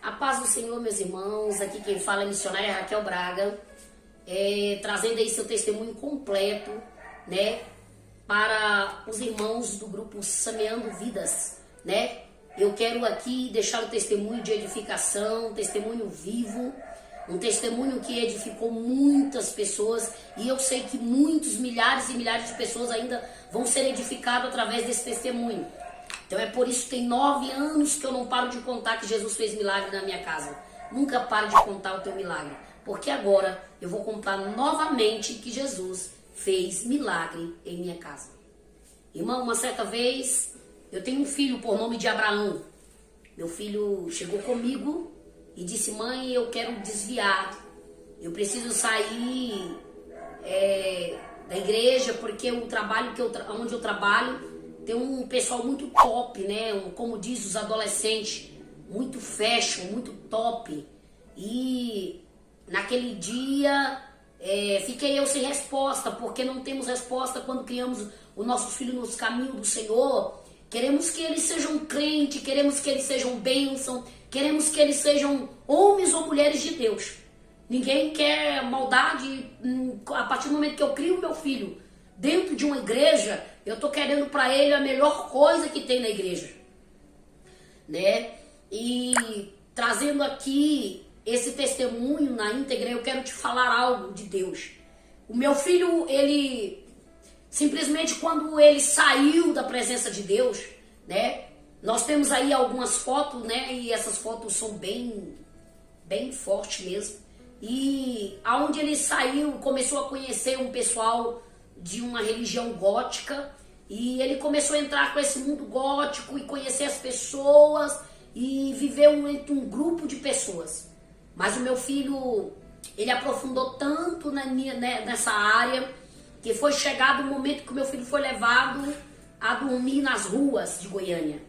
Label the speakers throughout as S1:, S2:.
S1: A paz do Senhor, meus irmãos. Aqui quem fala é a missionária Raquel Braga, trazendo aí seu testemunho completo, né, para os irmãos do grupo Semeando Vidas, né. Eu quero aqui deixar um testemunho de edificação, um testemunho vivo, um testemunho que edificou muitas pessoas, e eu sei que muitos, milhares e milhares de pessoas ainda vão ser edificados através desse testemunho. Então é por isso que tem 9 anos que eu não paro de contar que Jesus fez milagre na minha casa. Nunca paro de contar o teu milagre, porque agora eu vou contar novamente que Jesus fez milagre em minha casa. Irmão, uma certa vez eu tenho um filho por nome de Abraão. Meu filho chegou comigo e disse: mãe, eu quero desviar, eu preciso sair da igreja, porque o trabalho onde eu trabalho tem um pessoal muito top, né? Como diz os adolescentes, muito fashion, muito top. E naquele dia fiquei eu sem resposta, porque não temos resposta quando criamos os nossos filhos nos caminhos do Senhor. Queremos que eles sejam crentes, queremos que eles sejam bênção, queremos que eles sejam homens ou mulheres de Deus. Ninguém quer maldade. A partir do momento que eu crio meu filho dentro de uma igreja, eu estou querendo para ele a melhor coisa que tem na igreja, né? E trazendo aqui esse testemunho na íntegra, eu quero te falar algo de Deus. O meu filho, ele simplesmente, quando ele saiu da presença de Deus, né? Nós temos aí algumas fotos, né? E essas fotos são bem fortes mesmo. E aonde ele saiu, começou a conhecer um pessoal de uma religião gótica, e ele começou a entrar com esse mundo gótico e conhecer as pessoas e viver entre um grupo de pessoas. Mas o meu filho, ele aprofundou tanto nessa área, que foi chegado o momento que o meu filho foi levado a dormir nas ruas de Goiânia.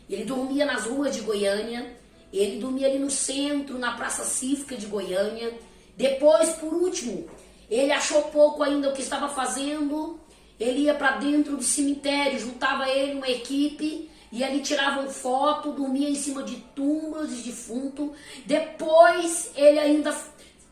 S1: Ele dormia nas ruas de Goiânia, ele dormia ali no centro, na Praça Cívica de Goiânia. Depois, por último, ele achou pouco ainda o que estava fazendo, ele ia para dentro do cemitério, juntava ele uma equipe, e ali tiravam foto, dormia em cima de túmulos de defunto. Depois ele ainda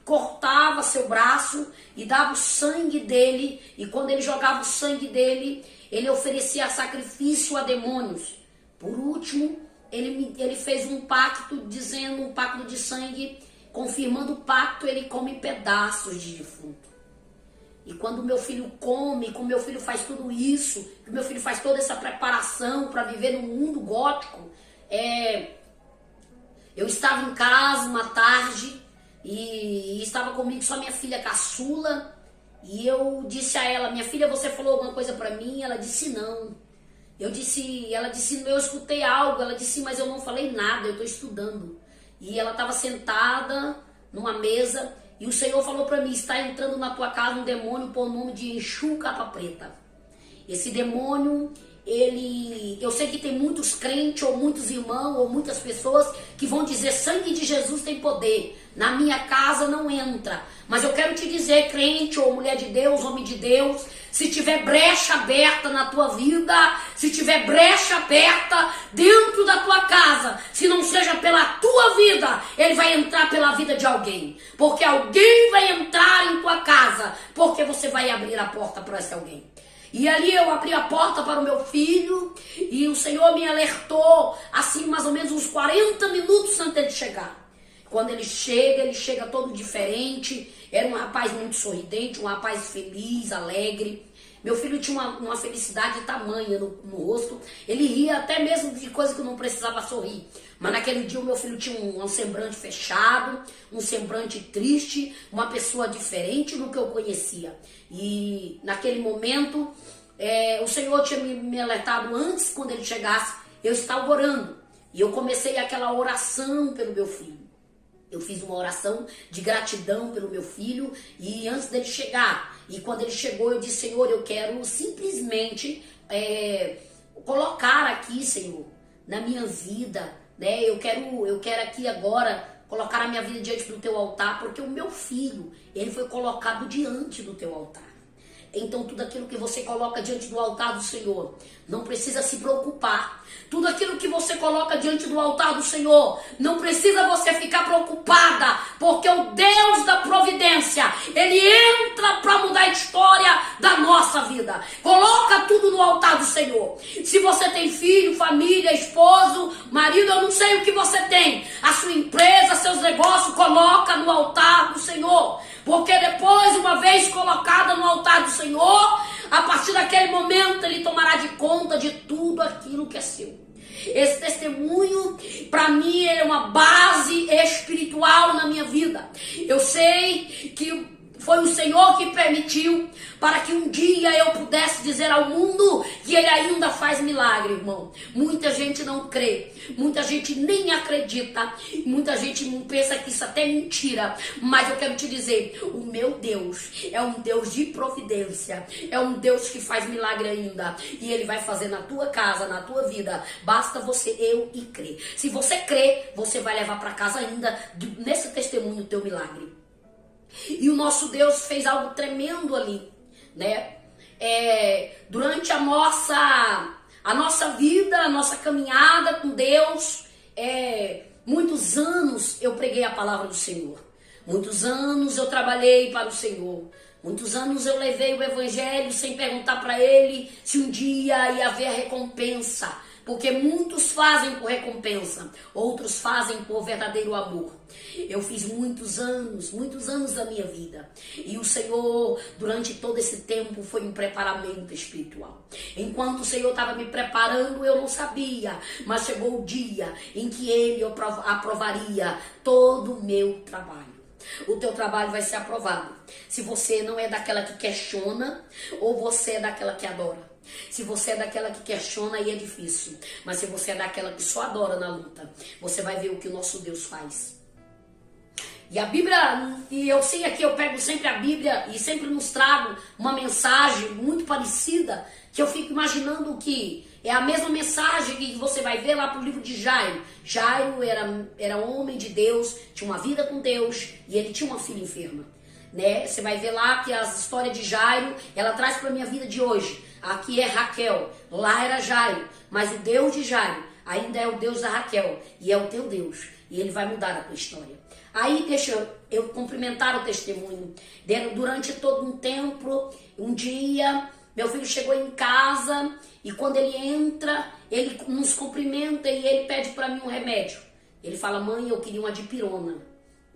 S1: cortava seu braço e dava o sangue dele, e quando ele jogava o sangue dele, ele oferecia sacrifício a demônios. Por último, ele fez um pacto, dizendo um pacto de sangue, confirmando o pacto, ele come pedaços de defunto. E quando meu filho come, quando meu filho faz tudo isso, que meu filho faz toda essa preparação para viver no mundo gótico, eu estava em casa uma tarde e estava comigo só minha filha caçula, e eu disse a ela: minha filha, você falou alguma coisa para mim? Ela disse: não. Ela disse: eu escutei algo. Ela disse: mas eu não falei nada, eu estou estudando. E ela estava sentada numa mesa, e o Senhor falou para mim: está entrando na tua casa um demônio por nome de Exu Capa Preta. Esse demônio, eu sei que tem muitos crentes, ou muitos irmãos, ou muitas pessoas que vão dizer: sangue de Jesus tem poder, na minha casa não entra. Mas eu quero te dizer, crente ou mulher de Deus, homem de Deus, se tiver brecha aberta na tua vida, se tiver brecha aberta dentro da tua casa, se não seja pela tua vida, ele vai entrar pela vida de alguém. Porque alguém vai entrar em tua casa, porque você vai abrir a porta para esse alguém. E ali eu abri a porta para o meu filho, e o Senhor me alertou, assim, mais ou menos uns 40 minutos antes de chegar. Quando ele chega todo diferente. Era um rapaz muito sorridente, um rapaz feliz, alegre. Meu filho tinha uma felicidade tamanha no rosto. Ele ria até mesmo de coisa que não precisava sorrir. Mas naquele dia o meu filho tinha um semblante fechado, um semblante triste, uma pessoa diferente do que eu conhecia. E naquele momento, o Senhor tinha me alertado antes, quando ele chegasse, eu estava orando. E eu comecei aquela oração pelo meu filho. Eu fiz uma oração de gratidão pelo meu filho, e antes dele chegar, e quando ele chegou, eu disse: Senhor, eu quero simplesmente colocar aqui, Senhor, na minha vida, né? Eu quero aqui agora colocar a minha vida diante do teu altar, porque o meu filho, ele foi colocado diante do teu altar. Então tudo aquilo que você coloca diante do altar do Senhor, não precisa se preocupar. Tudo aquilo que você coloca diante do altar do Senhor, não precisa você ficar preocupada, porque o Deus da providência, Ele entra para mudar a história da nossa vida. Coloca tudo no altar do Senhor. Se você tem filho, família, esposo, marido, eu não sei o que você tem, a sua empresa, seus negócios, coloca no altar do Senhor. Porque depois, uma vez colocada no altar do Senhor, a partir daquele momento Ele tomará de conta de tudo aquilo que é seu. Esse testemunho, para mim, é uma base espiritual na minha vida. Eu sei que foi o Senhor que permitiu para que um dia eu pudesse dizer ao mundo que Ele ainda faz milagre, irmão. Muita gente não crê, muita gente nem acredita, muita gente pensa que isso até é mentira. Mas eu quero te dizer, o meu Deus é um Deus de providência, é um Deus que faz milagre ainda. E Ele vai fazer na tua casa, na tua vida. Basta você, eu e crer. Se você crer, você vai levar para casa ainda, nesse testemunho, o teu milagre. E o nosso Deus fez algo tremendo ali, né? Durante a nossa vida, a nossa caminhada com Deus, muitos anos eu preguei a palavra do Senhor. Muitos anos eu trabalhei para o Senhor. Muitos anos eu levei o evangelho sem perguntar para Ele se um dia ia haver recompensa. Porque muitos fazem por recompensa, outros fazem por verdadeiro amor. Eu fiz muitos anos da minha vida. E o Senhor, durante todo esse tempo, foi um preparamento espiritual. Enquanto o Senhor estava me preparando, eu não sabia. Mas chegou o dia em que Ele aprovaria todo o meu trabalho. O teu trabalho vai ser aprovado. Se você não é daquela que questiona, ou você é daquela que adora. Se você é daquela que questiona, aí é difícil. Mas se você é daquela que só adora na luta, você vai ver o que o nosso Deus faz. E a Bíblia, e eu sei aqui, eu pego sempre a Bíblia e sempre nos trago uma mensagem muito parecida, que eu fico imaginando que é a mesma mensagem que você vai ver lá pro livro de Jairo. Jairo era homem de Deus, tinha uma vida com Deus e ele tinha uma filha enferma. Né? Você vai ver lá que a história de Jairo, ela traz para a minha vida de hoje. Aqui é Raquel, lá era Jairo, mas o Deus de Jairo ainda é o Deus da Raquel e é o teu Deus, e Ele vai mudar a tua história. Aí deixa eu cumprimentar o testemunho. Durante todo um tempo, um dia, meu filho chegou em casa e quando ele entra, ele nos cumprimenta e ele pede para mim um remédio. Ele fala: mãe, eu queria uma dipirona.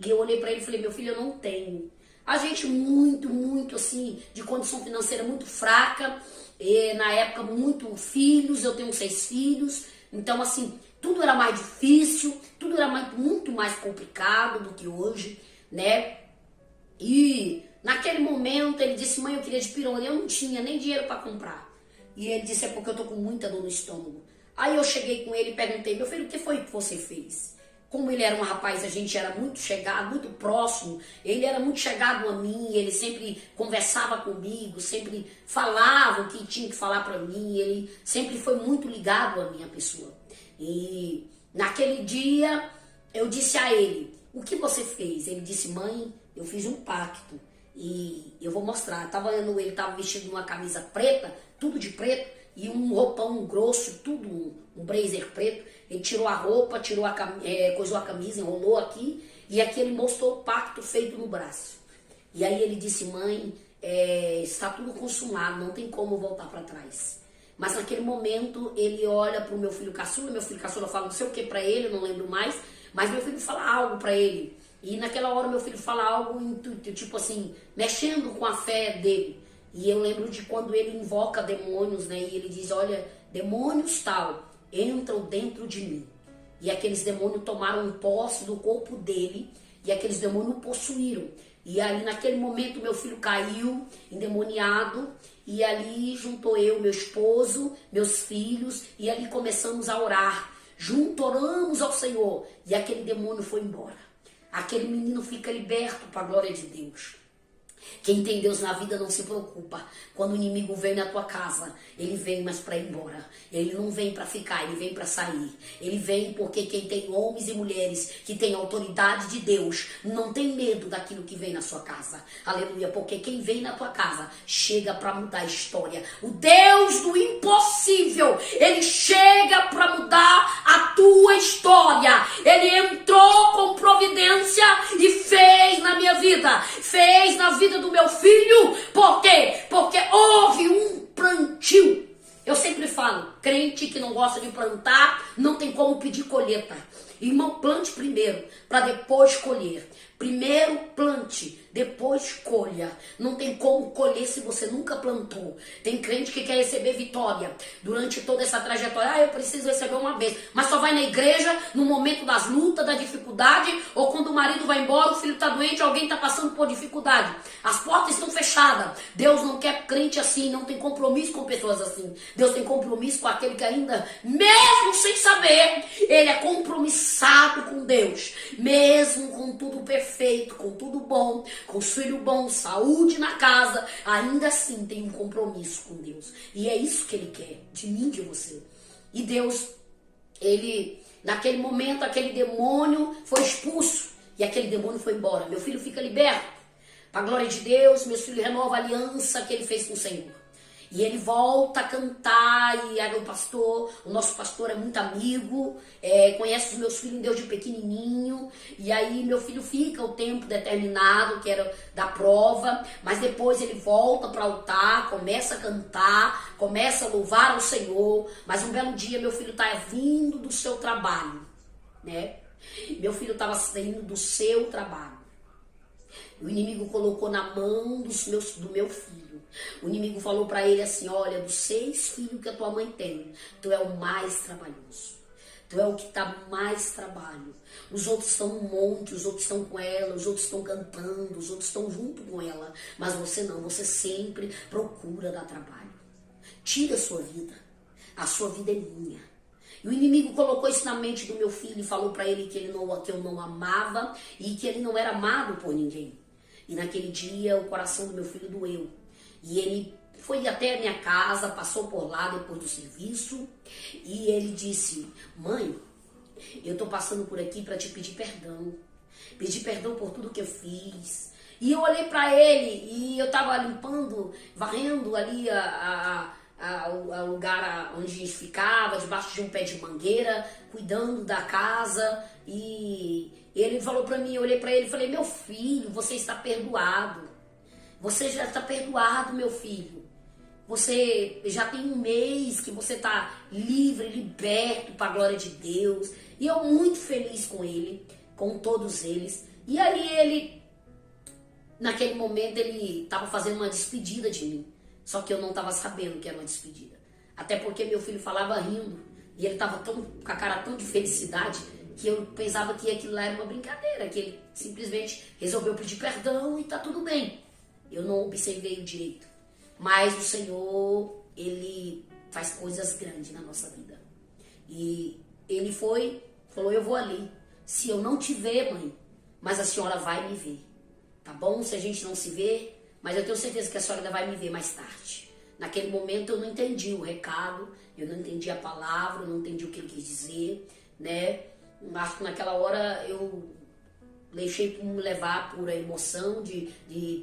S1: E eu olhei para ele e falei: meu filho, eu não tenho. A gente muito assim, de condição financeira muito fraca, e na época muito filhos, eu tenho 6 filhos, então assim, tudo era mais difícil, tudo era muito mais complicado do que hoje, né? E naquele momento ele disse: mãe, eu queria dipirona. Eu não tinha nem dinheiro para comprar. E ele disse: é porque eu tô com muita dor no estômago. Aí eu cheguei com ele e perguntei: meu filho, o que foi que você fez? Como ele era um rapaz, a gente era muito chegado, muito próximo, ele era muito chegado a mim, ele sempre conversava comigo, sempre falava o que tinha que falar para mim, ele sempre foi muito ligado à minha pessoa. E naquele dia eu disse a ele: o que você fez? Ele disse: mãe, eu fiz um pacto e eu vou mostrar. Ele estava vestido uma camisa preta, tudo de preto, e um roupão grosso, tudo um blazer preto. Ele tirou a roupa, coisou a camisa, enrolou aqui, e aqui ele mostrou o pacto feito no braço. E aí ele disse: mãe, está tudo consumado, não tem como voltar para trás. Mas naquele momento ele olha para o meu filho caçula fala não sei o que para ele, eu não lembro mais, mas meu filho fala algo para ele. E naquela hora meu filho fala algo, tipo assim, mexendo com a fé dele. E eu lembro de quando ele invoca demônios, né? E ele diz: olha, demônios tal, entram dentro de mim. E aqueles demônios tomaram posse do corpo dele, e aqueles demônios o possuíram. E ali naquele momento meu filho caiu, endemoniado, e ali juntou eu, meu esposo, meus filhos, e ali começamos a orar. Junto oramos ao Senhor, e aquele demônio foi embora. Aquele menino fica liberto para a glória de Deus. Quem tem Deus na vida não se preocupa. Quando o inimigo vem na tua casa, ele vem mais para ir embora. Ele não vem para ficar, ele vem para sair. Ele vem porque quem tem homens e mulheres que tem autoridade de Deus não tem medo daquilo que vem na sua casa. Aleluia, porque quem vem na tua casa chega para mudar a história. O Deus do impossível, ele chega para mudar a tua história. Ele entrou com providência e fez na minha vida, fez na vida do meu filho. Por quê? Porque houve um plantio. Eu sempre falo, crente que não gosta de plantar, não tem como pedir colheita. Irmão, plante primeiro, para depois colher. Primeiro plante, depois colha. Não tem como colher se você nunca plantou. Tem crente que quer receber vitória durante toda essa trajetória. Eu preciso receber uma vez. Mas só vai na igreja no momento das lutas, da dificuldade, ou quando o marido vai embora, o filho está doente, alguém está passando por dificuldade. As portas estão fechadas. Deus não quer crente assim, não tem compromisso com pessoas assim. Deus tem compromisso com aquele que ainda, mesmo sem saber, ele é compromissado com Deus. Mesmo com tudo perfeito, com tudo bom, com os filhos bons, saúde na casa, ainda assim tem um compromisso com Deus. E é isso que ele quer, de mim, de você. E Deus, ele, naquele momento, aquele demônio foi expulso. E aquele demônio foi embora. Meu filho fica liberto. Para a glória de Deus, meus filhos renovam a aliança que ele fez com o Senhor. E ele volta a cantar, e era o nosso pastor é muito amigo, conhece os meus filhos, Deus de pequenininho, e aí meu filho fica o tempo determinado, que era da prova, mas depois ele volta para o altar, começa a cantar, começa a louvar ao Senhor, mas um belo dia meu filho está vindo do seu trabalho, né? Meu filho estava saindo do seu trabalho. O inimigo colocou na mão do meu filho. O inimigo falou para ele assim: olha, dos 6 filhos que a tua mãe tem, tu é o mais trabalhoso. Tu é o que dá mais trabalho. Os outros estão um monte, os outros estão com ela, os outros estão cantando, os outros estão junto com ela. Mas você não, você sempre procura dar trabalho. Tira a sua vida. A sua vida é minha. E o inimigo colocou isso na mente do meu filho e falou para ele que eu não amava e que ele não era amado por ninguém. E naquele dia o coração do meu filho doeu. E ele foi até a minha casa, passou por lá depois do serviço. E ele disse: mãe, eu tô passando por aqui para te pedir perdão. Pedir perdão por tudo que eu fiz. E eu olhei para ele e eu tava limpando, varrendo ali o lugar onde a gente ficava, debaixo de um pé de mangueira, cuidando da casa. E ele falou para mim, eu olhei para ele e falei: meu filho, você está perdoado. Você já está perdoado, meu filho. Você já tem um mês que você está livre, liberto para a glória de Deus. E eu muito feliz com ele, com todos eles. E aí ele, naquele momento, ele estava fazendo uma despedida de mim. Só que eu não estava sabendo que era uma despedida. Até porque meu filho falava rindo. E ele estava com a cara tão de felicidade que eu pensava que aquilo lá era uma brincadeira. Que ele simplesmente resolveu pedir perdão e está tudo bem. Eu não observei o direito. Mas o Senhor, ele faz coisas grandes na nossa vida. E ele falou: eu vou ali. Se eu não te ver, mãe, mas a senhora vai me ver. Tá bom? Se a gente não se vê, mas eu tenho certeza que a senhora ainda vai me ver mais tarde. Naquele momento eu não entendi o recado, eu não entendi a palavra, eu não entendi o que ele quis dizer, né? Acho que naquela hora eu deixei por me levar por a emoção de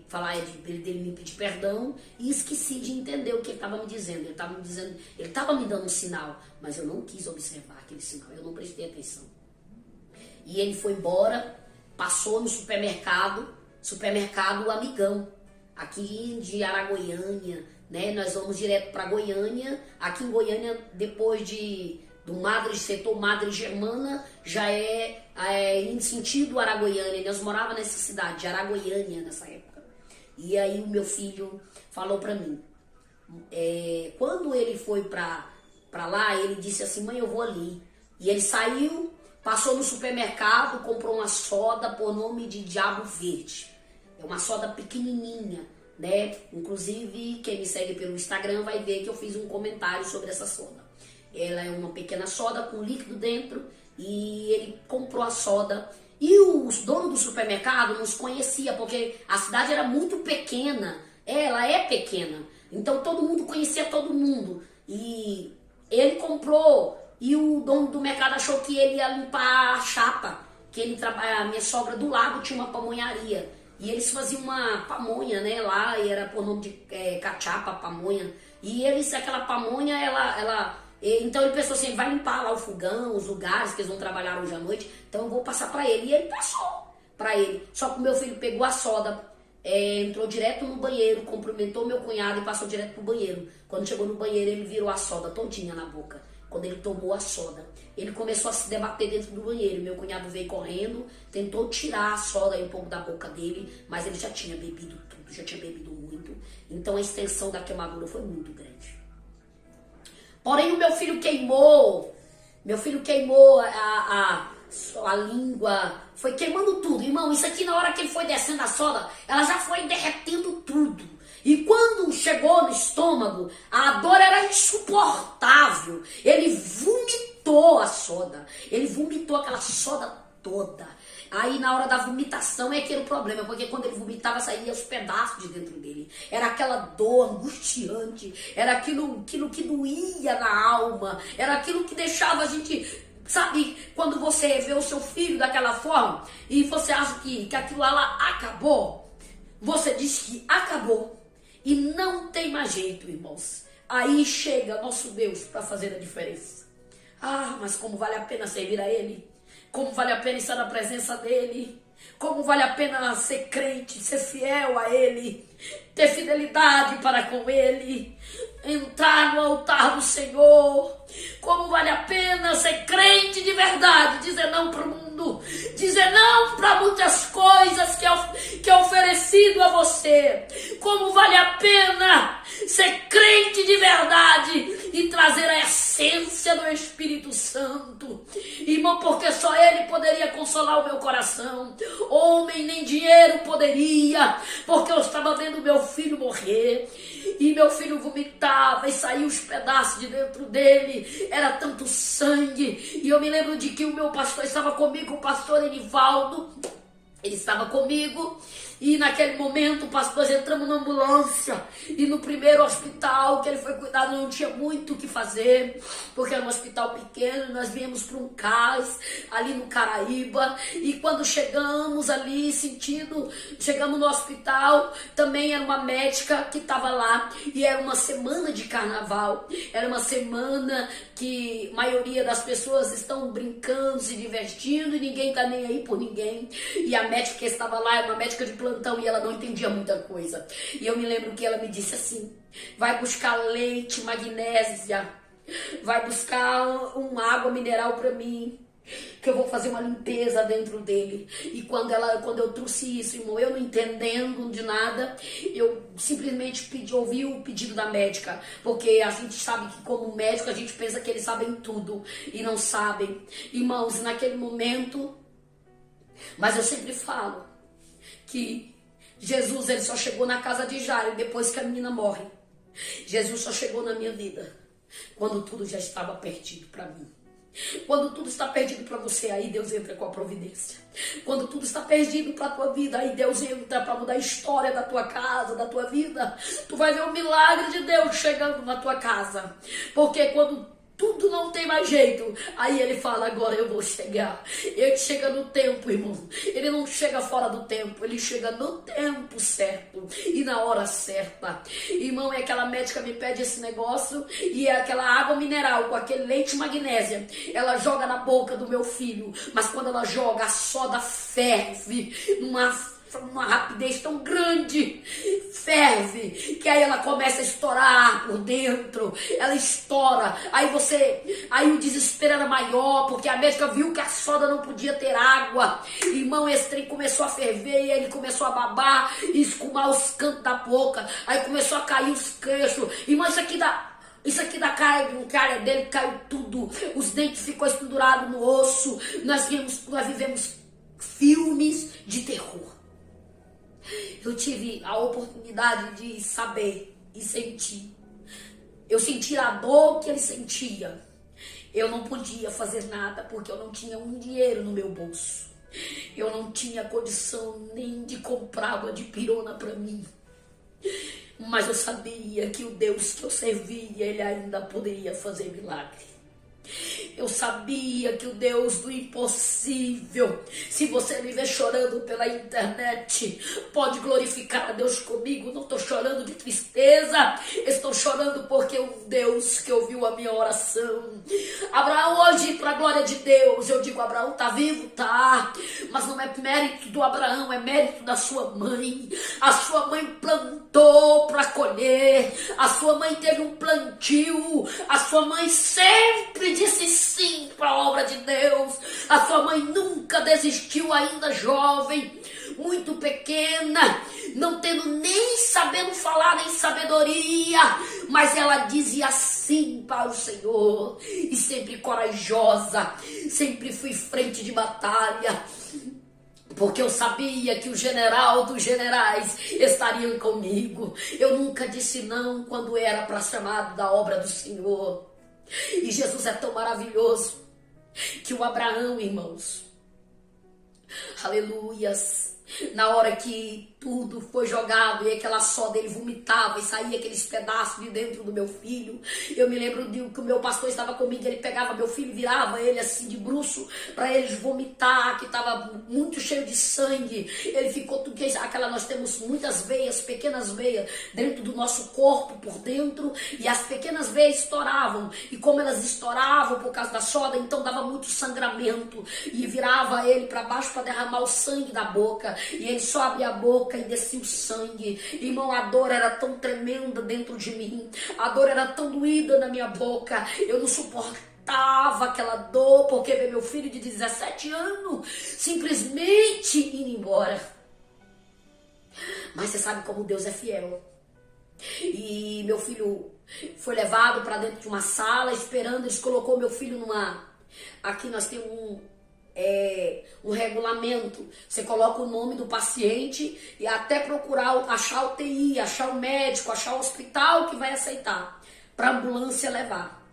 S1: falar dele me pedir perdão e esqueci de entender o que ele estava me dizendo. Ele estava me dando um sinal, mas eu não quis observar aquele sinal, eu não prestei atenção. E ele foi embora, passou no supermercado Amigão, aqui de Aragoiânia, né? Nós vamos direto para Goiânia. Aqui em Goiânia, depois do setor Madre Germana, já é em sentido Aragoiânia. Nós morávamos nessa cidade de Aragoiânia nessa época. E aí o meu filho falou para mim, quando ele foi para lá, ele disse assim: mãe, eu vou ali. E ele saiu, passou no supermercado, comprou uma soda por nome de Diabo Verde. É uma soda pequenininha, né? Inclusive, quem me segue pelo Instagram vai ver que eu fiz um comentário sobre essa soda. Ela é uma pequena soda com líquido dentro e ele comprou a soda E os donos do supermercado nos conheciam, porque a cidade era muito pequena. Ela é pequena. Então todo mundo conhecia todo mundo. E ele comprou. E o dono do mercado achou que ele ia limpar a chapa. Que ele trabalha. A minha sogra do lado tinha uma pamonharia. E eles faziam uma pamonha, né? Lá, e era por nome de cachapa, pamonha. E eles, aquela pamonha, então ele pensou assim, vai limpar lá o fogão, os lugares que eles vão trabalhar hoje à noite, então eu vou passar pra ele. E ele passou pra ele. Só que o meu filho pegou a soda, entrou direto no banheiro, cumprimentou meu cunhado e passou direto pro banheiro. Quando chegou no banheiro, ele virou a soda todinha na boca. Quando ele tomou a soda, ele começou a se debater dentro do banheiro. Meu cunhado veio correndo, tentou tirar a soda aí um pouco da boca dele, mas ele já tinha bebido tudo, já tinha bebido muito. Então a extensão da queimadura foi muito grande. Porém o meu filho queimou a língua, foi queimando tudo. Irmão, isso aqui na hora que ele foi descendo a soda, ela já foi derretendo tudo. E quando chegou no estômago, a dor era insuportável. Ele vomitou a soda. Ele vomitou aquela soda toda. Aí na hora da vomitação é que era o problema, porque quando ele vomitava saía os pedaços de dentro dele. Era aquela dor angustiante, era aquilo que doía na alma, era aquilo que deixava a gente... Sabe, quando você vê o seu filho daquela forma e você acha que aquilo lá acabou, você diz que acabou. E não tem mais jeito, irmãos. Aí chega nosso Deus para fazer a diferença. Ah, mas como vale a pena servir a Ele. Como vale a pena estar na presença dEle. Como vale a pena ser crente, ser fiel a Ele. Ter fidelidade para com Ele. Entrar no altar do Senhor. Como vale a pena ser crente de verdade. Dizer não para o mundo. Dizer não para muitas coisas que é oferecido a você. Como vale a pena ser crente de verdade e trazer a essência do Espírito Santo. Irmão, porque só Ele poderia consolar o meu coração. Homem nem dinheiro poderia, porque eu estava vendo meu filho morrer. E meu filho vomitava e saía os pedaços de dentro dele. Era tanto sangue. E eu me lembro de que o meu pastor estava comigo, o pastor Enivaldo. Ele estava comigo. E naquele momento, nós entramos na ambulância. E no primeiro hospital que ele foi cuidado, não tinha muito o que fazer. Porque era um hospital pequeno. Nós viemos para um CAS, ali no Caraíba. E quando chegamos ali, chegamos no hospital, também era uma médica que estava lá. E era uma semana de carnaval. Era uma semana que a maioria das pessoas estão brincando, se divertindo. E ninguém está nem aí por ninguém. E a médica que estava lá era uma médica de plantão e ela não entendia muita coisa. E eu me lembro que ela me disse assim: vai buscar leite, magnésia, vai buscar uma água mineral para mim, que eu vou fazer uma limpeza dentro dele. E quando eu trouxe isso, irmão, eu não entendendo de nada, eu simplesmente ouvi o pedido da médica, porque a gente sabe que como médico a gente pensa que eles sabem tudo e não sabem. Irmãos, naquele momento, mas eu sempre falo que Jesus, ele só chegou na casa de Jairo depois que a menina morre. Jesus só chegou na minha vida quando tudo já estava perdido para mim. Quando tudo está perdido para você, aí Deus entra com a providência. Quando tudo está perdido para a tua vida, aí Deus entra para mudar a história da tua casa, da tua vida. Tu vai ver o milagre de Deus chegando na tua casa. Porque quando tudo não tem mais jeito, aí ele fala: agora eu vou chegar. Ele chega no tempo, irmão. Ele não chega fora do tempo, ele chega no tempo certo e na hora certa. Irmão, é aquela médica me pede esse negócio e é aquela água mineral com aquele leite magnésia. Ela joga na boca do meu filho, mas quando ela joga, a soda ferve numa rapidez tão grande, ferve, que aí ela começa a estourar por dentro, ela estoura, aí o desespero era maior, porque a médica viu que a soda não podia ter água. Irmão, esse trem começou a ferver, e ele começou a babar e escumar os cantos da boca, aí começou a cair os queixos. Irmão, isso aqui da cara dele caiu tudo, os dentes ficou pendurados no osso. Nós vivemos filmes de terror. Eu tive a oportunidade de saber e sentir. Eu senti a dor que ele sentia. Eu não podia fazer nada porque eu não tinha um dinheiro no meu bolso. Eu não tinha condição nem de comprar uma dipirona para mim. Mas eu sabia que o Deus que eu servia, ele ainda poderia fazer milagre. Eu sabia que o Deus do impossível, se você me ver chorando pela internet, pode glorificar a Deus comigo. Não estou chorando de tristeza, estou chorando porque o Deus que ouviu a minha oração. Abraão hoje, para a glória de Deus, eu digo, Abraão está vivo? Tá, mas não é mérito do Abraão, é mérito da sua mãe. A sua mãe plantou para colher, a sua mãe teve um plantio, a sua mãe sempre disse sim para a obra de Deus. A sua mãe nunca desistiu, ainda jovem, muito pequena, não tendo nem sabendo falar, nem sabedoria, mas ela dizia sim para o Senhor, e sempre corajosa, sempre fui frente de batalha, porque eu sabia que o general dos generais estaria comigo. Eu nunca disse não quando era para chamado da obra do Senhor. E Jesus é tão maravilhoso que o Abraão, irmãos, aleluias, na hora que tudo foi jogado e aquela soda ele vomitava e saía aqueles pedaços de dentro do meu filho, eu me lembro de que o meu pastor estava comigo, ele pegava meu filho, virava ele assim de bruço para eles vomitar, que estava muito cheio de sangue. Ele ficou tudo, nós temos muitas veias, pequenas veias dentro do nosso corpo por dentro, e as pequenas veias estouravam, e como elas estouravam por causa da soda, então dava muito sangramento, e virava ele para baixo para derramar o sangue da boca, e ele só abria a boca e descia o sangue. Irmão, a dor era tão tremenda dentro de mim, a dor era tão doída na minha boca, eu não suportava aquela dor, porque ver meu filho de 17 anos simplesmente indo embora. Mas você sabe como Deus é fiel. E meu filho foi levado para dentro de uma sala esperando, eles colocou meu filho numa... Aqui nós temos um regulamento, você coloca o nome do paciente e até procurar, achar o TI, achar o médico, achar o hospital que vai aceitar, para a ambulância levar.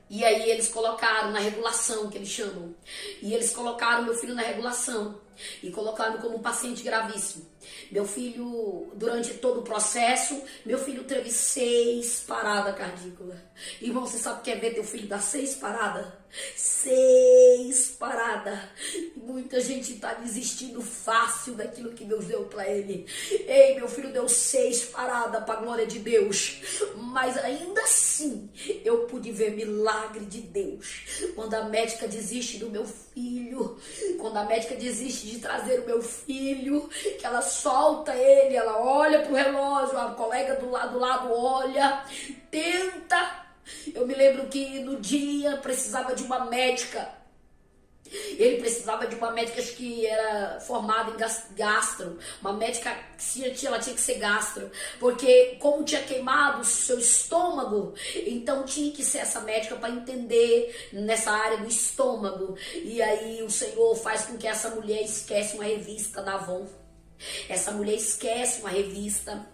S1: E aí eles colocaram na regulação, que eles chamam, e eles colocaram meu filho na regulação, e colocaram como um paciente gravíssimo. Meu filho, durante todo o processo, meu filho teve 6 paradas cardíacas. Irmão, você sabe o que é ver teu filho dar 6 paradas? 6 paradas. Muita gente está desistindo fácil daquilo que Deus deu para ele. Ei, meu filho deu 6 paradas para a glória de Deus. Mas ainda assim, eu pude ver milagre de Deus. Quando a médica desiste do meu filho, quando a médica desiste de trazer o meu filho, que ela solta ele, ela olha pro relógio, a colega do lado olha, tenta. Eu me lembro que no dia precisava de uma médica. Ele precisava de uma médica, acho que era formada em gastro, uma médica que ela tinha que ser gastro, porque como tinha queimado o seu estômago, então tinha que ser essa médica para entender nessa área do estômago. E aí o Senhor faz com que essa mulher esquece uma revista da Avon. Essa mulher esquece uma revista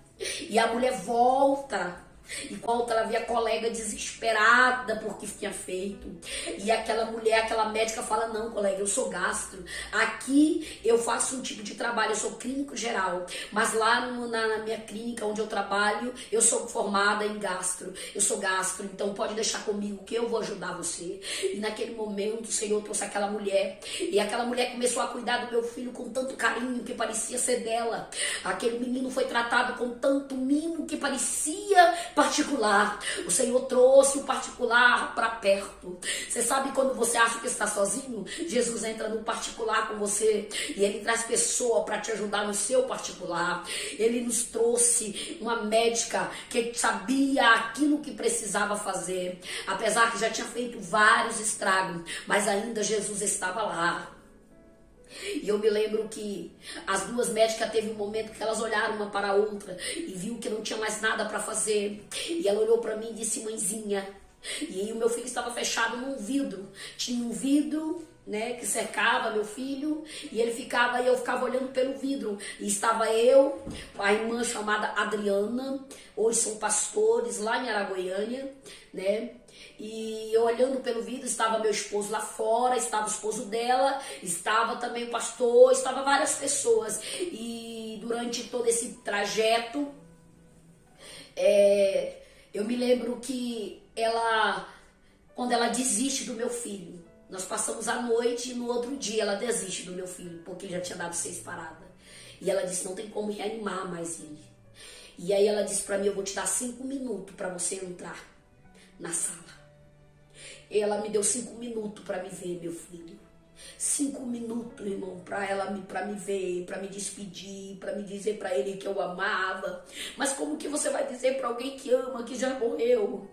S1: e a mulher volta. E quando ela vê a colega desesperada por que tinha feito, e aquela mulher, aquela médica fala: não, colega, eu sou gastro, aqui eu faço um tipo de trabalho, eu sou clínico geral, mas lá na minha clínica onde eu trabalho, eu sou formada em gastro, eu sou gastro, então pode deixar comigo que eu vou ajudar você. E naquele momento o Senhor trouxe aquela mulher, e aquela mulher começou a cuidar do meu filho com tanto carinho que parecia ser dela. Aquele menino foi tratado com tanto mimo que parecia particular. O Senhor trouxe o particular para perto. Você sabe quando você acha que está sozinho, Jesus entra no particular com você e ele traz pessoa para te ajudar no seu particular. Ele nos trouxe uma médica que sabia aquilo que precisava fazer, apesar que já tinha feito vários estragos, mas ainda Jesus estava lá. E eu me lembro que as duas médicas teve um momento que elas olharam uma para a outra e viu que não tinha mais nada para fazer. E ela olhou para mim e disse: mãezinha. E aí o meu filho estava fechado num vidro. Tinha um vidro né, que cercava meu filho, e eu ficava olhando pelo vidro, e estava eu, a irmã chamada Adriana, hoje são pastores lá em Araguaiânia, né, e eu olhando pelo vidro, estava meu esposo lá fora, estava o esposo dela, estava também o pastor, estava várias pessoas, e durante todo esse trajeto, eu me lembro que quando ela desiste do meu filho, nós passamos a noite e no outro dia ela desiste do meu filho, porque já tinha dado 6 paradas. E ela disse, não tem como reanimar mais ele. E aí ela disse pra mim, eu vou te dar 5 minutos pra você entrar na sala. E ela me deu 5 minutos pra me ver, meu filho. 5 minutos, irmão, pra me ver, pra me despedir, pra me dizer pra ele que eu amava. Mas como que você vai dizer pra alguém que ama, que já morreu?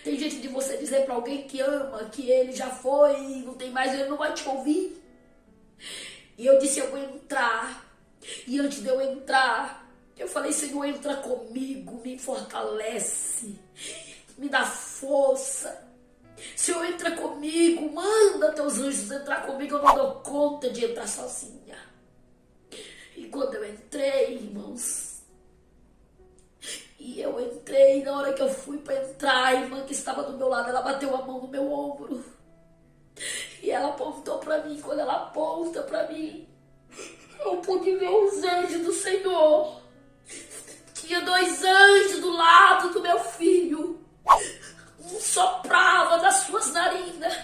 S1: Tem jeito de você dizer pra alguém que ama, que ele já foi, não tem mais, ele não vai te ouvir. E eu disse, eu vou entrar. E antes de eu entrar, eu falei, Senhor, entra comigo, me fortalece, me dá força. Senhor, entra comigo, manda teus anjos entrar comigo, eu não dou conta de entrar sozinha. E quando eu entrei, irmãos, e eu entrei, na hora que eu fui para entrar, a irmã que estava do meu lado, ela bateu a mão no meu ombro. E ela apontou para mim, quando ela aponta para mim, eu pude ver os anjos do Senhor. Tinha 2 anjos do lado do meu filho. Um soprava das suas narinas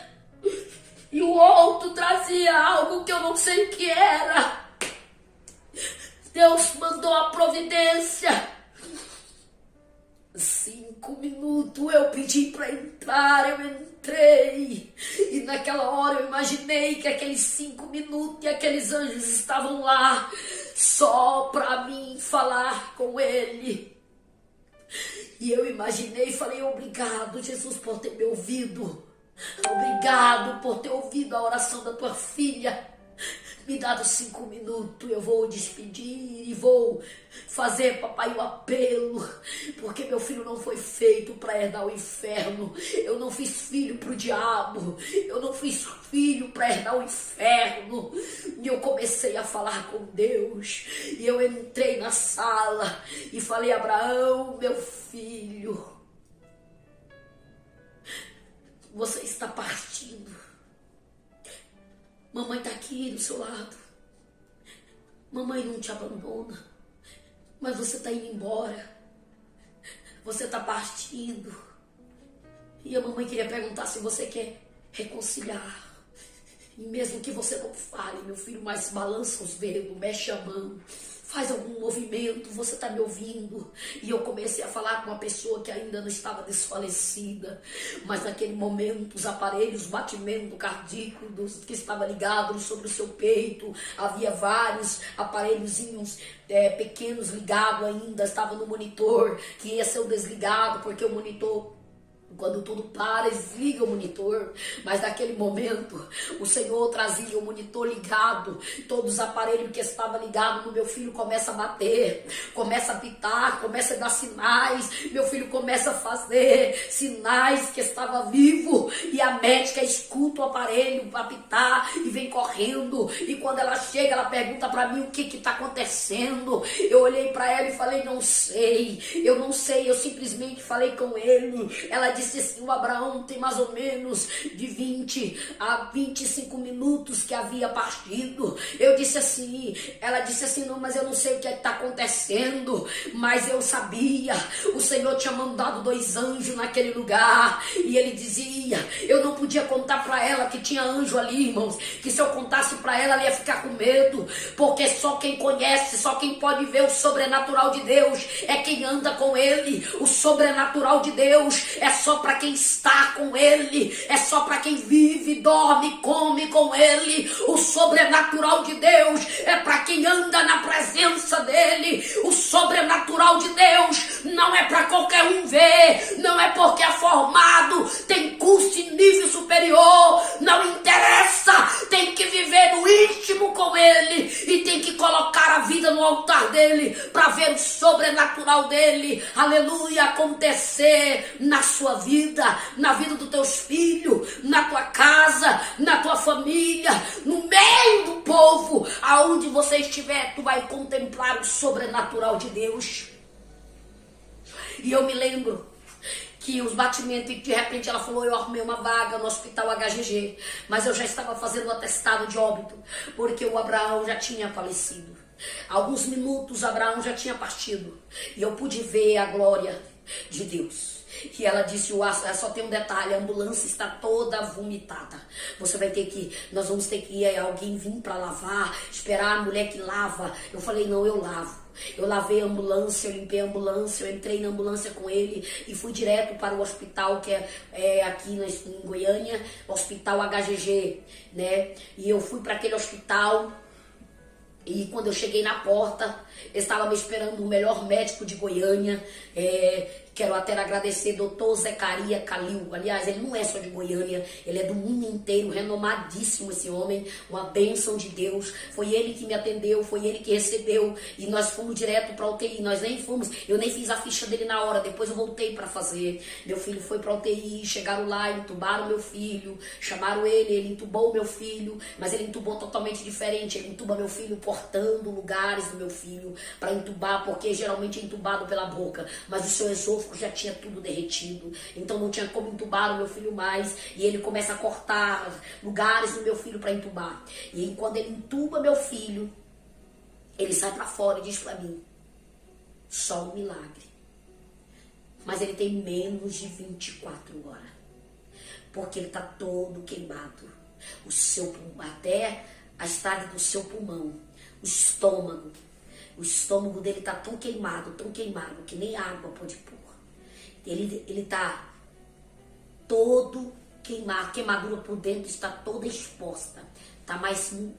S1: e o outro trazia algo que eu não sei o que era. Deus mandou a providência. 5 minutos eu pedi para entrar, eu entrei. E naquela hora eu imaginei que aqueles 5 minutos e aqueles anjos estavam lá só para mim falar com ele. E eu imaginei e falei, obrigado, Jesus, por ter me ouvido. Obrigado por ter ouvido a oração da tua filha. Me dá 5 minutos, eu vou despedir e vou fazer, papai, o apelo, porque meu filho não foi feito para herdar o inferno. Eu não fiz filho para o diabo, eu não fiz filho para herdar o inferno. E eu comecei a falar com Deus, e eu entrei na sala e falei, Abraão, meu filho, você está partindo. Mamãe está aqui do seu lado. Mamãe não te abandona. Mas você está indo embora. Você está partindo. E a mamãe queria perguntar se você quer reconciliar. E mesmo que você não fale, meu filho, mas balança os dedos, mexe a mão, faz algum movimento, você está me ouvindo. E eu comecei a falar com uma pessoa que ainda não estava desfalecida, mas naquele momento os aparelhos, batimento cardíaco que estava ligado sobre o seu peito, havia vários aparelhozinhos pequenos ligados ainda, estava no monitor, que ia ser desligado, porque o monitor, quando tudo para, desliga o monitor. Mas naquele momento, o Senhor trazia o monitor ligado. Todos os aparelhos que estavam ligados no meu filho começam a bater, começa a pitar, começa a dar sinais. Meu filho começa a fazer sinais que estava vivo. E a médica escuta o aparelho para pitar e vem correndo. E quando ela chega, ela pergunta para mim o que está acontecendo. Eu olhei para ela e falei, não sei, eu simplesmente falei com ele. Ela disse assim, o Abraão tem mais ou menos de 20 a 25 minutos que havia partido. Eu disse assim, ela disse assim, não, mas eu não sei o que está acontecendo, mas eu sabia, o Senhor tinha mandado 2 anjos naquele lugar, e ele dizia, eu não podia contar para ela que tinha anjo ali, irmãos, que se eu contasse para ela, ela ia ficar com medo, porque só quem conhece, só quem pode ver o sobrenatural de Deus, é quem anda com ele. O sobrenatural de Deus é só para quem está com ele, é só para quem vive, dorme, come com ele. O sobrenatural de Deus é para quem anda na presença dele. O sobrenatural de Deus não é para qualquer um ver, não é porque é formado, tem curso em nível superior, não interessa, tem que viver no íntimo com com ele e tem que colocar a vida no altar dele para ver o sobrenatural dele, aleluia, acontecer na sua vida, na vida dos teus filhos, na tua casa, na tua família, no meio do povo, aonde você estiver, tu vai contemplar o sobrenatural de Deus. E eu me lembro que os batimentos, e de repente ela falou, eu arrumei uma vaga no hospital HGG, mas eu já estava fazendo o atestado de óbito, porque o Abraão já tinha falecido. Alguns minutos Abraão já tinha partido, e eu pude ver a glória de Deus. E ela disse, só tem um detalhe, a ambulância está toda vomitada. Você vai ter que, nós vamos ter que ir, alguém vir para lavar, esperar a mulher que lava. Eu falei, não, eu lavo. Eu lavei a ambulância, eu limpei a ambulância, eu entrei na ambulância com ele e fui direto para o hospital que é aqui em Goiânia, Hospital HGG, né? E eu fui para aquele hospital e quando eu cheguei na porta, estava me esperando o melhor médico de Goiânia. Quero até agradecer doutor Zecaria Calil. Aliás, ele não é só de Goiânia, ele é do mundo inteiro, renomadíssimo esse homem, uma bênção de Deus. Foi ele que me atendeu, foi ele que recebeu e nós fomos direto para UTI. Nós nem fomos, eu nem fiz a ficha dele na hora, depois eu voltei para fazer. Meu filho foi para UTI, chegaram lá, entubaram meu filho, chamaram ele entubou meu filho, mas ele entubou totalmente diferente. Ele entuba meu filho cortando lugares do meu filho para entubar, porque geralmente é entubado pela boca, mas o seu esôfago já tinha tudo derretido, então não tinha como entubar o meu filho mais, e ele começa a cortar lugares do meu filho para entubar, e quando ele entuba meu filho, ele sai para fora e diz para mim, só um milagre, mas ele tem menos de 24 horas, porque ele está todo queimado, o seu até a estrada do seu pulmão, o estômago dele está tão queimado, que nem água pode pôr. Ele está todo queimado, queimadura por dentro está toda exposta.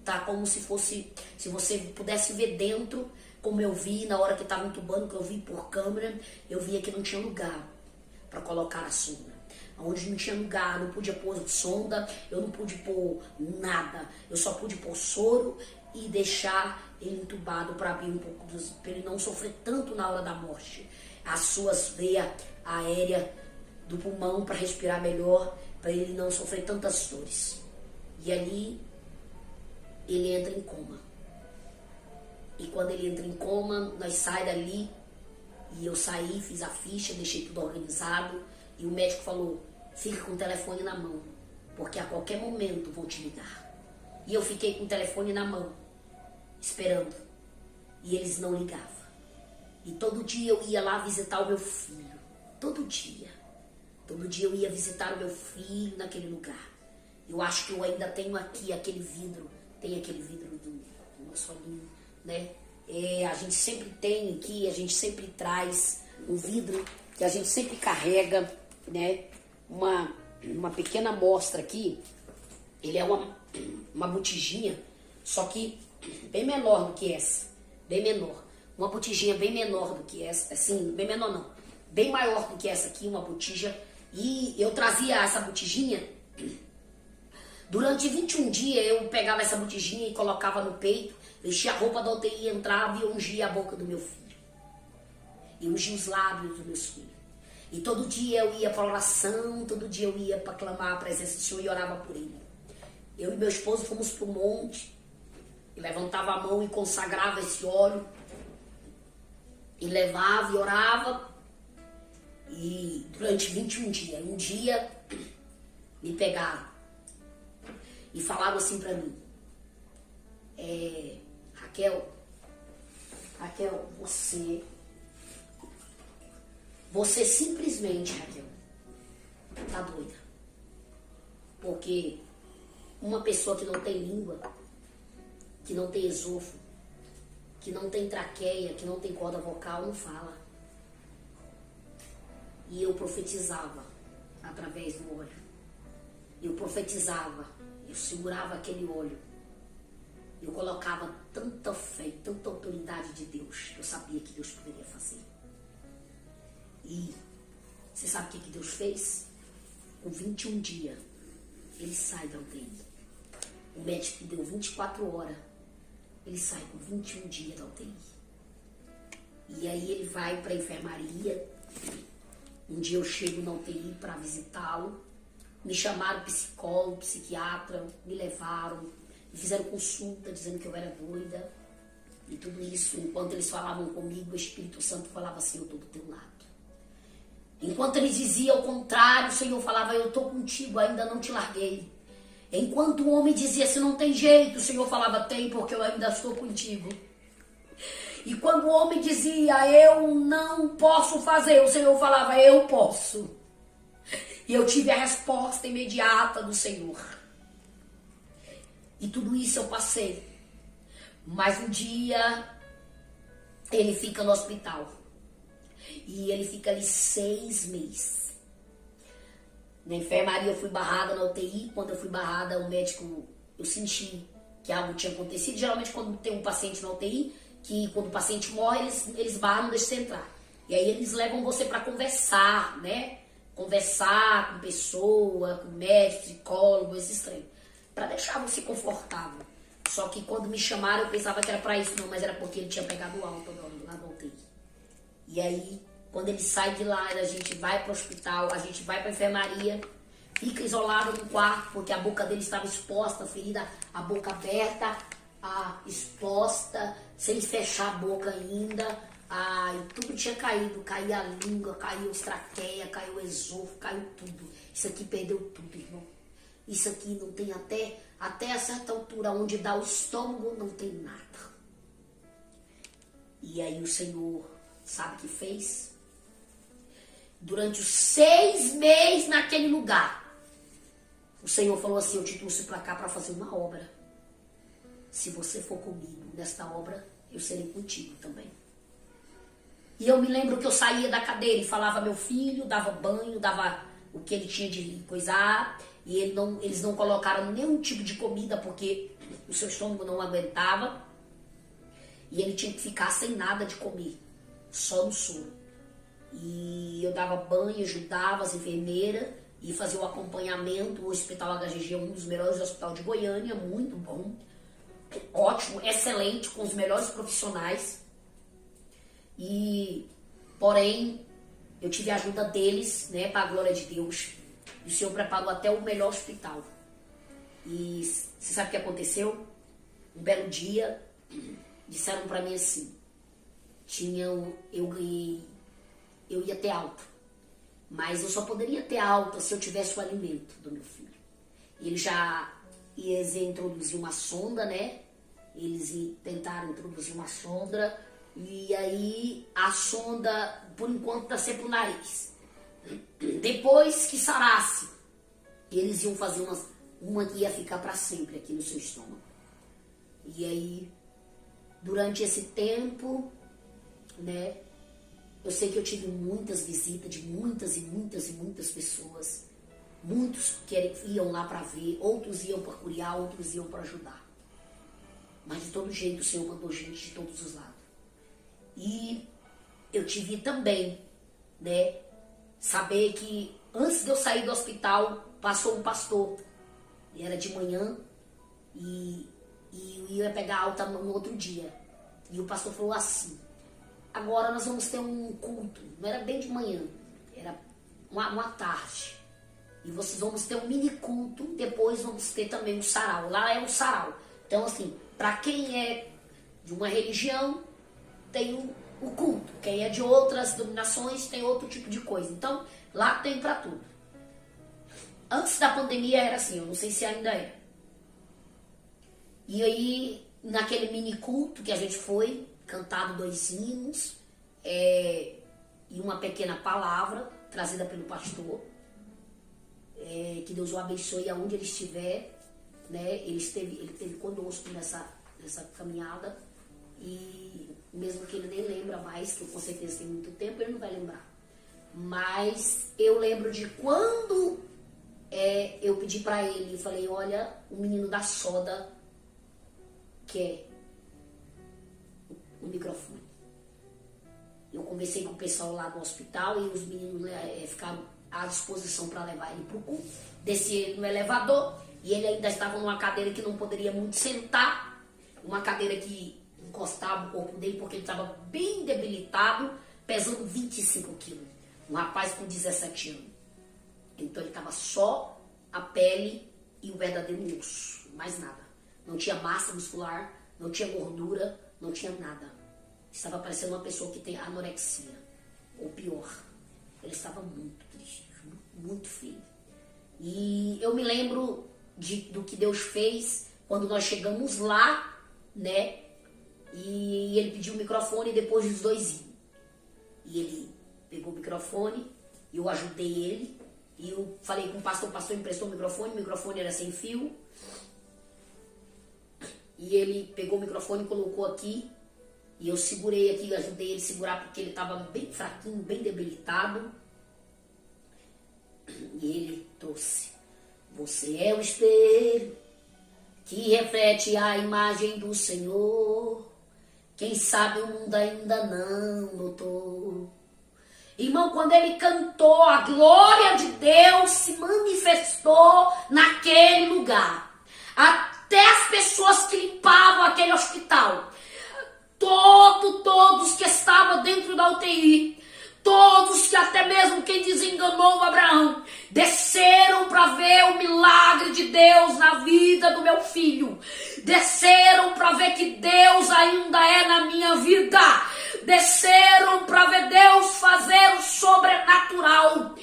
S1: Tá como se fosse, se você pudesse ver dentro, como eu vi na hora que estava entubando, que eu vi por câmera, eu via que não tinha lugar para colocar a sonda. Onde não tinha lugar, não podia pôr sonda, eu não pude pôr nada. Eu só pude pôr soro e deixar ele entubado para abrir um pouco, para ele não sofrer tanto na hora da morte. As suas veias aéreas do pulmão para respirar melhor, para ele não sofrer tantas dores. E ali ele entra em coma. E quando ele entra em coma, nós saímos dali, e eu saí, fiz a ficha, deixei tudo organizado, e o médico falou, fica com o telefone na mão, porque a qualquer momento vão te ligar. E eu fiquei com o telefone na mão, esperando, e eles não ligavam. E todo dia eu ia lá visitar o meu filho, todo dia eu ia visitar o meu filho naquele lugar. Eu acho que eu ainda tenho aqui aquele vidro, tem aquele vidro do nosso olhinho, né? A gente sempre tem aqui, a gente sempre traz um vidro que a gente sempre carrega, né? Uma pequena amostra aqui, ele é uma botijinha, só que bem menor do que essa, bem menor. Uma botijinha bem menor do que essa, assim, bem menor não, bem maior do que essa aqui, uma botija. E eu trazia essa botijinha, durante 21 dias eu pegava essa botijinha e colocava no peito, vestia a roupa da UTI, entrava e ungia a boca do meu filho. E ungia os lábios dos meus filhos. E todo dia eu ia para oração, todo dia eu ia para clamar a presença do Senhor e orava por ele. Eu e meu esposo fomos para o monte, e levantava a mão e consagrava esse óleo, e levava e orava, e durante 21 dias, um dia me pegaram e falaram assim para mim, Raquel, você simplesmente, Raquel, tá doida, porque uma pessoa que não tem língua, que não tem esôfago, que não tem traqueia, que não tem corda vocal, não fala. E eu profetizava através do óleo. Eu profetizava, eu segurava aquele óleo. Eu colocava tanta fé, tanta autoridade de Deus, que eu sabia que Deus poderia fazer. E você sabe o que Deus fez? Com 21 dias, ele sai da UTI. O médico deu 24 horas ele sai com 21 dias da UTI. E aí ele vai para a enfermaria. Um dia eu chego na UTI para visitá-lo. Me chamaram psicólogo, psiquiatra, me levaram, me fizeram consulta dizendo que eu era doida. E tudo isso, enquanto eles falavam comigo, o Espírito Santo falava assim, eu estou do teu lado. Enquanto eles diziam ao contrário, o Senhor falava, eu estou contigo, ainda não te larguei. Enquanto o homem dizia, se não tem jeito, o Senhor falava, tem, porque eu ainda estou contigo. E quando o homem dizia, eu não posso fazer, o Senhor falava, eu posso. E eu tive a resposta imediata do Senhor. E tudo isso eu passei. Mas um dia, ele fica no hospital. E ele fica ali 6 meses. Na enfermaria eu fui barrada na UTI. Quando eu fui barrada, o médico, eu senti que algo tinha acontecido. Geralmente quando tem um paciente na UTI, que quando o paciente morre, eles barram, não deixam você entrar. E aí eles levam você para conversar, né? Conversar com pessoa, com médico, psicólogo, esses trem. Para deixar você confortável. Só que quando me chamaram, eu pensava que era para isso, não, mas era porque ele tinha pegado alta lá na UTI. E aí, quando ele sai de lá, a gente vai para o hospital, a gente vai para a enfermaria, fica isolado no quarto, porque a boca dele estava exposta, a ferida, a boca aberta, exposta, sem fechar a boca ainda. E tudo tinha caído, caía a língua, caiu a traqueia, caiu o esôfago, caiu tudo. Isso aqui perdeu tudo, irmão. Isso aqui não tem até a certa altura, onde dá o estômago, não tem nada. E aí o Senhor, sabe o que fez? Durante os 6 meses naquele lugar, o Senhor falou assim, eu te trouxe para cá para fazer uma obra. Se você for comigo nesta obra, eu serei contigo também. E eu me lembro que eu saía da cadeira e falava meu filho, dava banho, dava o que ele tinha de coisar. E eles não colocaram nenhum tipo de comida porque o seu estômago não aguentava. E ele tinha que ficar sem nada de comer, só no soro. E eu dava banho, ajudava as enfermeiras e fazia o acompanhamento. O Hospital HGG é um dos melhores hospitais de Goiânia, muito bom. Ótimo, excelente, com os melhores profissionais. Porém, eu tive a ajuda deles, né, para a glória de Deus. E o Senhor preparou até o melhor hospital. E você sabe o que aconteceu? Um belo dia, disseram para mim assim, eu ia ter alta. Mas eu só poderia ter alta se eu tivesse o alimento do meu filho. Eles iam introduzir uma sonda, né? Eles tentaram introduzir uma sonda. E aí a sonda, por enquanto, está sempre pro nariz. Depois que sarasse, eles iam fazer uma que ia ficar para sempre aqui no seu estômago. E aí, durante esse tempo, né, eu sei que eu tive muitas visitas de muitas e muitas e muitas pessoas. Muitos iam lá para ver, outros iam para curiar, outros iam para ajudar. Mas de todo jeito o Senhor mandou gente de todos os lados. E eu tive também, né, saber que antes de eu sair do hospital, passou um pastor. E era de manhã e eu ia pegar alta no outro dia. E o pastor falou assim, agora nós vamos ter um culto. Não era bem de manhã, era uma tarde. E vocês vamos ter um mini culto, depois vamos ter também um sarau. Lá é um sarau. Então assim, para quem é de uma religião, tem o culto. Quem é de outras denominações tem outro tipo de coisa. Então, lá tem para tudo. Antes da pandemia era assim, eu não sei se ainda é. E aí, naquele mini culto que a gente foi, cantado 2 hinos, e uma pequena palavra trazida pelo pastor, que Deus o abençoe aonde ele estiver, né? Ele esteve conosco nessa caminhada. E mesmo que ele nem lembra mais, que com certeza tem muito tempo, ele não vai lembrar. Mas eu lembro de quando eu pedi para ele e falei, olha, o menino da soda quer o microfone. Eu conversei com o pessoal lá do hospital e os meninos ficaram à disposição para levar ele para o culto. Desci ele no elevador e ele ainda estava numa cadeira que não poderia muito sentar. uma cadeira que encostava o corpo dele, porque ele estava bem debilitado, pesando 25 quilos. Um rapaz com 17 anos. Então ele estava só a pele e o verdadeiro osso, mais nada. Não tinha massa muscular, não tinha gordura, não tinha nada. Estava parecendo uma pessoa que tem anorexia, ou pior. Ele estava muito triste, muito feio. E eu me lembro do que Deus fez quando nós chegamos lá, né? E ele pediu o microfone depois dos dois iam. E ele pegou o microfone, e eu ajudei ele. E eu falei com o pastor emprestou o microfone era sem fio. E ele pegou o microfone e colocou aqui. E eu segurei aqui, ajudei ele a segurar porque ele estava bem fraquinho, bem debilitado. E ele trouxe. Você é o espelho que reflete a imagem do Senhor. Quem sabe o mundo ainda não notou. Irmão, quando ele cantou, a glória de Deus se manifestou naquele lugar. Até as pessoas que limpavam aquele hospital, todos que estavam dentro da UTI, todos que até mesmo quem desenganou o Abraão, desceram para ver o milagre de Deus na vida do meu filho. Desceram para ver que Deus ainda é na minha vida. Desceram para ver Deus fazer o sobrenatural.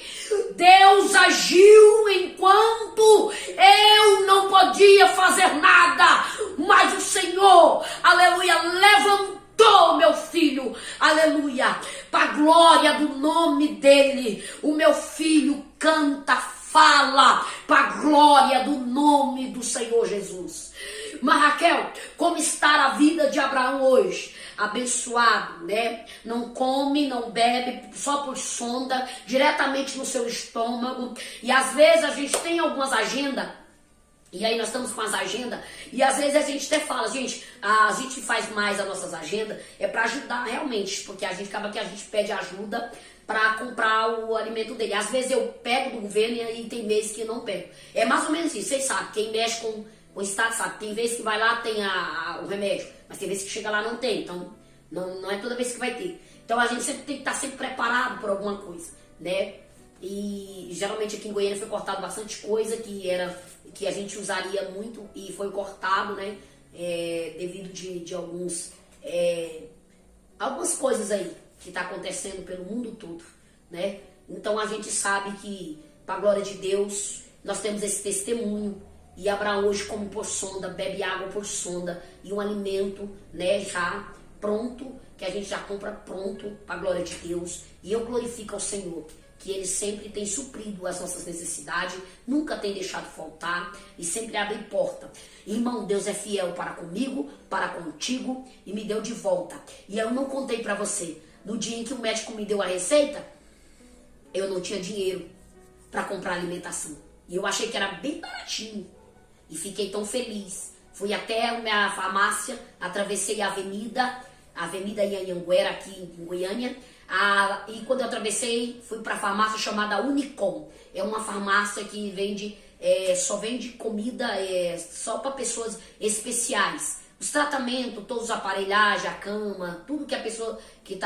S1: Deus agiu enquanto eu não podia fazer nada, mas o Senhor, aleluia, levantou meu filho, aleluia, para a glória do nome dele. O meu filho canta, fala, para a glória do nome do Senhor Jesus. Mas Raquel, como está a vida de Abraão hoje? Abençoado, né? Não come, não bebe, só por sonda, diretamente no seu estômago. E às vezes a gente tem algumas agendas, e aí nós estamos com as agendas, e às vezes a gente até fala, gente, a gente faz mais as nossas agendas, é para ajudar realmente, porque a gente acaba que a gente pede ajuda para comprar o alimento dele. Às vezes eu pego do governo e tem meses que eu não pego. É mais ou menos isso, vocês sabem, quem mexe com o Estado sabe, tem vezes que vai lá, tem o remédio, mas tem vezes que chega lá não tem, então não é toda vez que vai ter. Então a gente sempre tem que estar sempre preparado por alguma coisa, né? E geralmente aqui em Goiânia foi cortado bastante coisa que a gente usaria muito e foi cortado, né? Devido de algumas coisas aí que está acontecendo pelo mundo todo, né? Então a gente sabe que, para a glória de Deus, nós temos esse testemunho. E Abraão hoje come por sonda, bebe água por sonda e um alimento, né, já pronto, que a gente já compra pronto para a glória de Deus. E eu glorifico ao Senhor, que Ele sempre tem suprido as nossas necessidades, nunca tem deixado faltar e sempre abre porta. Irmão, Deus é fiel para comigo, para contigo e me deu de volta. E eu não contei para você, no dia em que o médico me deu a receita, eu não tinha dinheiro para comprar alimentação. E eu achei que era bem baratinho. E fiquei tão feliz. Fui até a minha farmácia, atravessei a Avenida Anhanguera, aqui em Goiânia. E quando eu atravessei, fui para a farmácia chamada Unicom. É uma farmácia que vende, só vende comida só para pessoas especiais. Os tratamentos, todos os aparelhagens, a cama, tudo que a pessoa que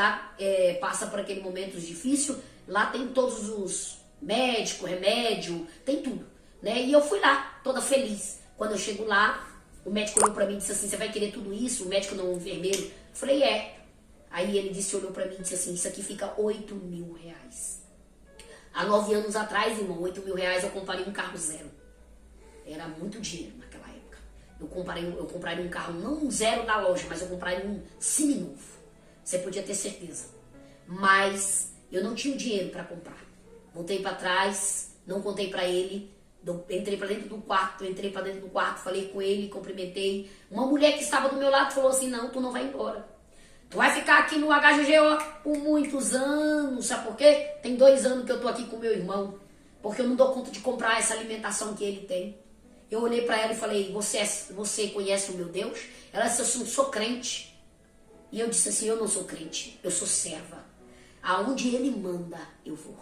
S1: passa por aquele momento difícil, lá tem todos os médicos, remédio, tem tudo, né? E eu fui lá, toda feliz. Quando eu chego lá, o médico olhou pra mim e disse assim, você vai querer tudo isso? O médico não, o enfermeiro. Eu falei, é. Aí ele olhou pra mim e disse assim, isso aqui fica R$8.000. Há 9 anos atrás, irmão, R$8.000 eu compraria um carro zero. Era muito dinheiro naquela época. Eu compraria um carro, não um zero da loja, mas eu compraria um seminovo. Você podia ter certeza. Mas eu não tinha o dinheiro para comprar. Voltei para trás, não contei para ele, entrei para dentro do quarto, falei com ele, cumprimentei. Uma mulher que estava do meu lado falou assim, não, tu não vai embora. Tu vai ficar aqui no HGGO por muitos anos, sabe por quê? Tem 2 anos que eu tô aqui com meu irmão, porque eu não dou conta de comprar essa alimentação que ele tem. Eu olhei para ela e falei, você conhece o meu Deus? Ela disse, eu sou crente. E eu disse assim, eu não sou crente, eu sou serva. Aonde ele manda, eu vou.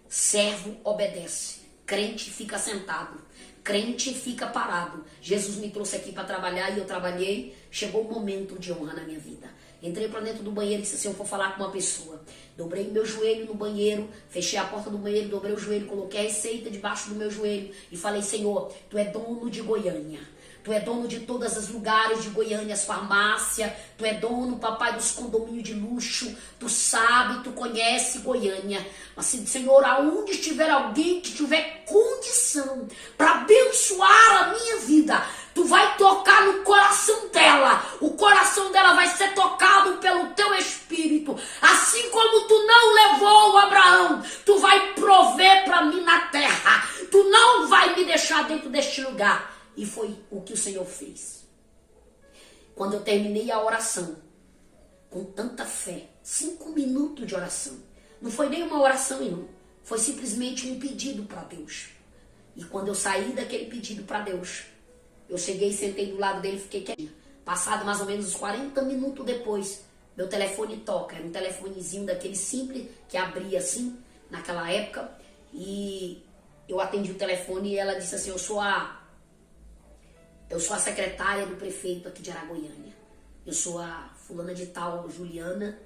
S1: Servo obedece, crente fica sentado. Crente fica parado. Jesus me trouxe aqui para trabalhar e eu trabalhei. Chegou o momento de honra na minha vida. Entrei para dentro do banheiro e disse assim, eu vou falar com uma pessoa. Dobrei meu joelho no banheiro, fechei a porta do banheiro, dobrei o joelho, coloquei a receita debaixo do meu joelho e falei, Senhor, Tu é dono de Goiânia. Tu é dono de todos os lugares de Goiânia, as farmácias. Tu é dono, papai, dos condomínios de luxo. Tu sabe, Tu conhece Goiânia. Mas, Senhor, aonde estiver alguém que tiver condição para abençoar a minha vida, Tu vai tocar no coração dela. O coração dela vai ser tocado pelo Teu Espírito. Assim como Tu não levou o Abraão, Tu vai prover para mim na terra. Tu não vai me deixar dentro deste lugar. E foi o que o Senhor fez. Quando eu terminei a oração, com tanta fé, 5 minutos de oração. Não foi nem uma oração, não. Foi simplesmente um pedido para Deus. E quando eu saí daquele pedido para Deus, eu cheguei, sentei do lado dele e fiquei quietinha. Passado mais ou menos uns 40 minutos depois, meu telefone toca. Era um telefonezinho daquele simples que abria assim, naquela época. E eu atendi o telefone e ela disse assim, eu sou a secretária do prefeito aqui de Aragoiânia. Eu sou a fulana de tal, Juliana,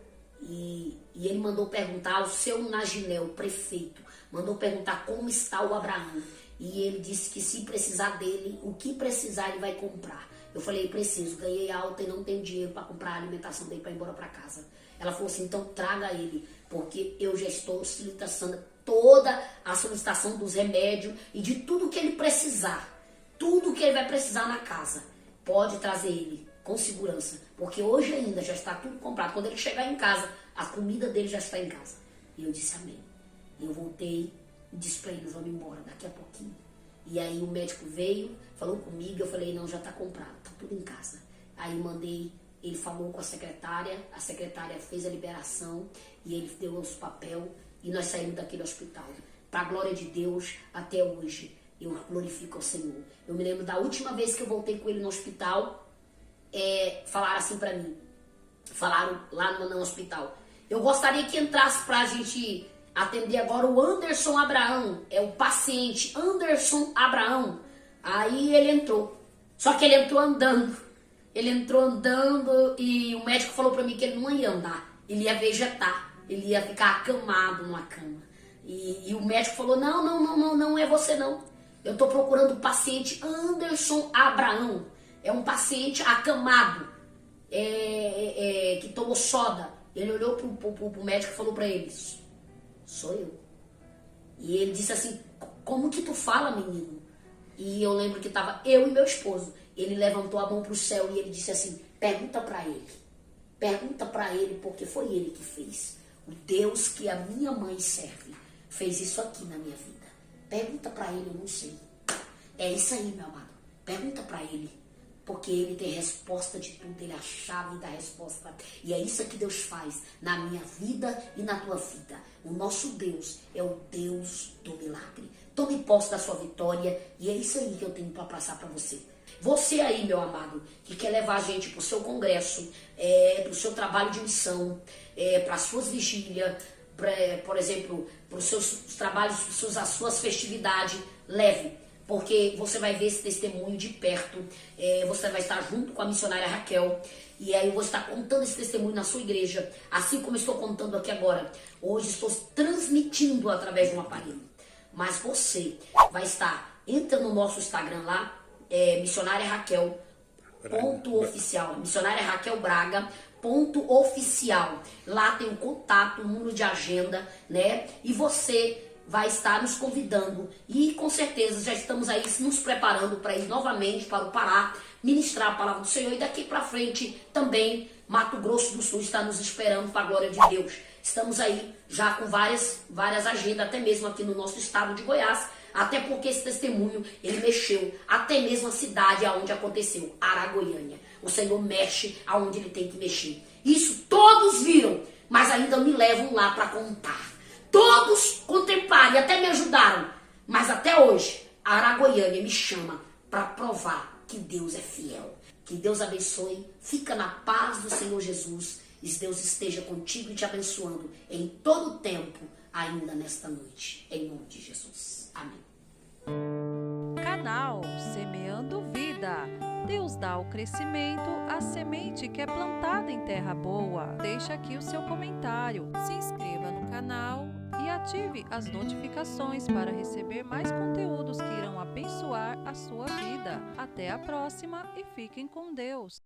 S1: e ele mandou perguntar ao seu Naginel, prefeito, mandou perguntar como está o Abraão. E ele disse que se precisar dele, o que precisar ele vai comprar. Eu falei, preciso, ganhei alta e não tenho dinheiro para comprar a alimentação dele para ir embora para casa. Ela falou assim, então traga ele, porque eu já estou solicitando toda a solicitação dos remédios e de tudo que ele precisar. Tudo que ele vai precisar na casa, pode trazer ele com segurança. Porque hoje ainda já está tudo comprado. Quando ele chegar em casa, a comida dele já está em casa. E eu disse amém. E eu voltei e disse para ele, vamos embora daqui a pouquinho. E aí o médico veio, falou comigo, eu falei, não, já está comprado, está tudo em casa. Aí mandei, ele falou com a secretária fez a liberação e ele deu os papel e nós saímos daquele hospital. Para a glória de Deus, até hoje, eu glorifico ao Senhor. Eu me lembro da última vez que eu voltei com ele no hospital, falaram assim para mim, falaram lá no hospital, eu gostaria que entrasse para a gente atender agora o Anderson Abraão, é o paciente Anderson Abraão. Aí ele entrou, só que ele entrou andando e o médico falou para mim que ele não ia andar, ele ia vegetar, ele ia ficar acamado numa cama. E o médico falou, não é você não. Eu estou procurando o paciente Anderson Abraão. É um paciente acamado, que tomou soda. Ele olhou pro médico e falou para ele, sou eu. E ele disse assim, como que tu fala, menino? E eu lembro que estava eu e meu esposo. Ele levantou a mão para o céu e ele disse assim, pergunta para ele, porque foi ele que fez. O Deus que a minha mãe serve fez isso aqui na minha vida. Pergunta para ele, eu não sei. É isso aí, meu amado. Pergunta para ele. Porque ele tem resposta de tudo. Ele é a chave da resposta. E é isso que Deus faz na minha vida e na tua vida. O nosso Deus é o Deus do milagre. Tome posse da sua vitória. E é isso aí que eu tenho para passar para você. Você aí, meu amado, que quer levar a gente para o seu congresso, para o seu trabalho de missão, para as suas vigílias, por exemplo, para os seus trabalhos, as suas festividades, leve, porque você vai ver esse testemunho de perto, você vai estar junto com a missionária Raquel, e aí eu vou estar contando esse testemunho na sua igreja, assim como estou contando aqui agora. Hoje estou transmitindo através de um aparelho, mas você vai estar, entra no nosso Instagram lá, missionária Raquel, ponto oficial, missionária Raquel Braga, ponto oficial. Lá tem o contato, o número de agenda, né? E você vai estar nos convidando e com certeza já estamos aí nos preparando para ir novamente para o Pará ministrar a palavra do Senhor e daqui para frente também Mato Grosso do Sul está nos esperando para a glória de Deus. Estamos aí já com várias agendas, até mesmo aqui no nosso estado de Goiás, até porque esse testemunho, ele mexeu até mesmo a cidade aonde aconteceu, Aragoiânia. O Senhor mexe aonde ele tem que mexer. Isso todos viram, mas ainda me levam lá para contar. Todos contemplaram e até me ajudaram, mas até hoje a Aragoiânia me chama para provar que Deus é fiel. Que Deus abençoe, fica na paz do Senhor Jesus e Deus esteja contigo e te abençoando em todo o tempo, ainda nesta noite, em nome de Jesus. Amém.
S2: Canal Semeando Vida. Deus dá o crescimento à semente que é plantada em terra boa. Deixa aqui o seu comentário, se inscreva no canal e ative as notificações para receber mais conteúdos que irão abençoar a sua vida. Até a próxima e fiquem com Deus!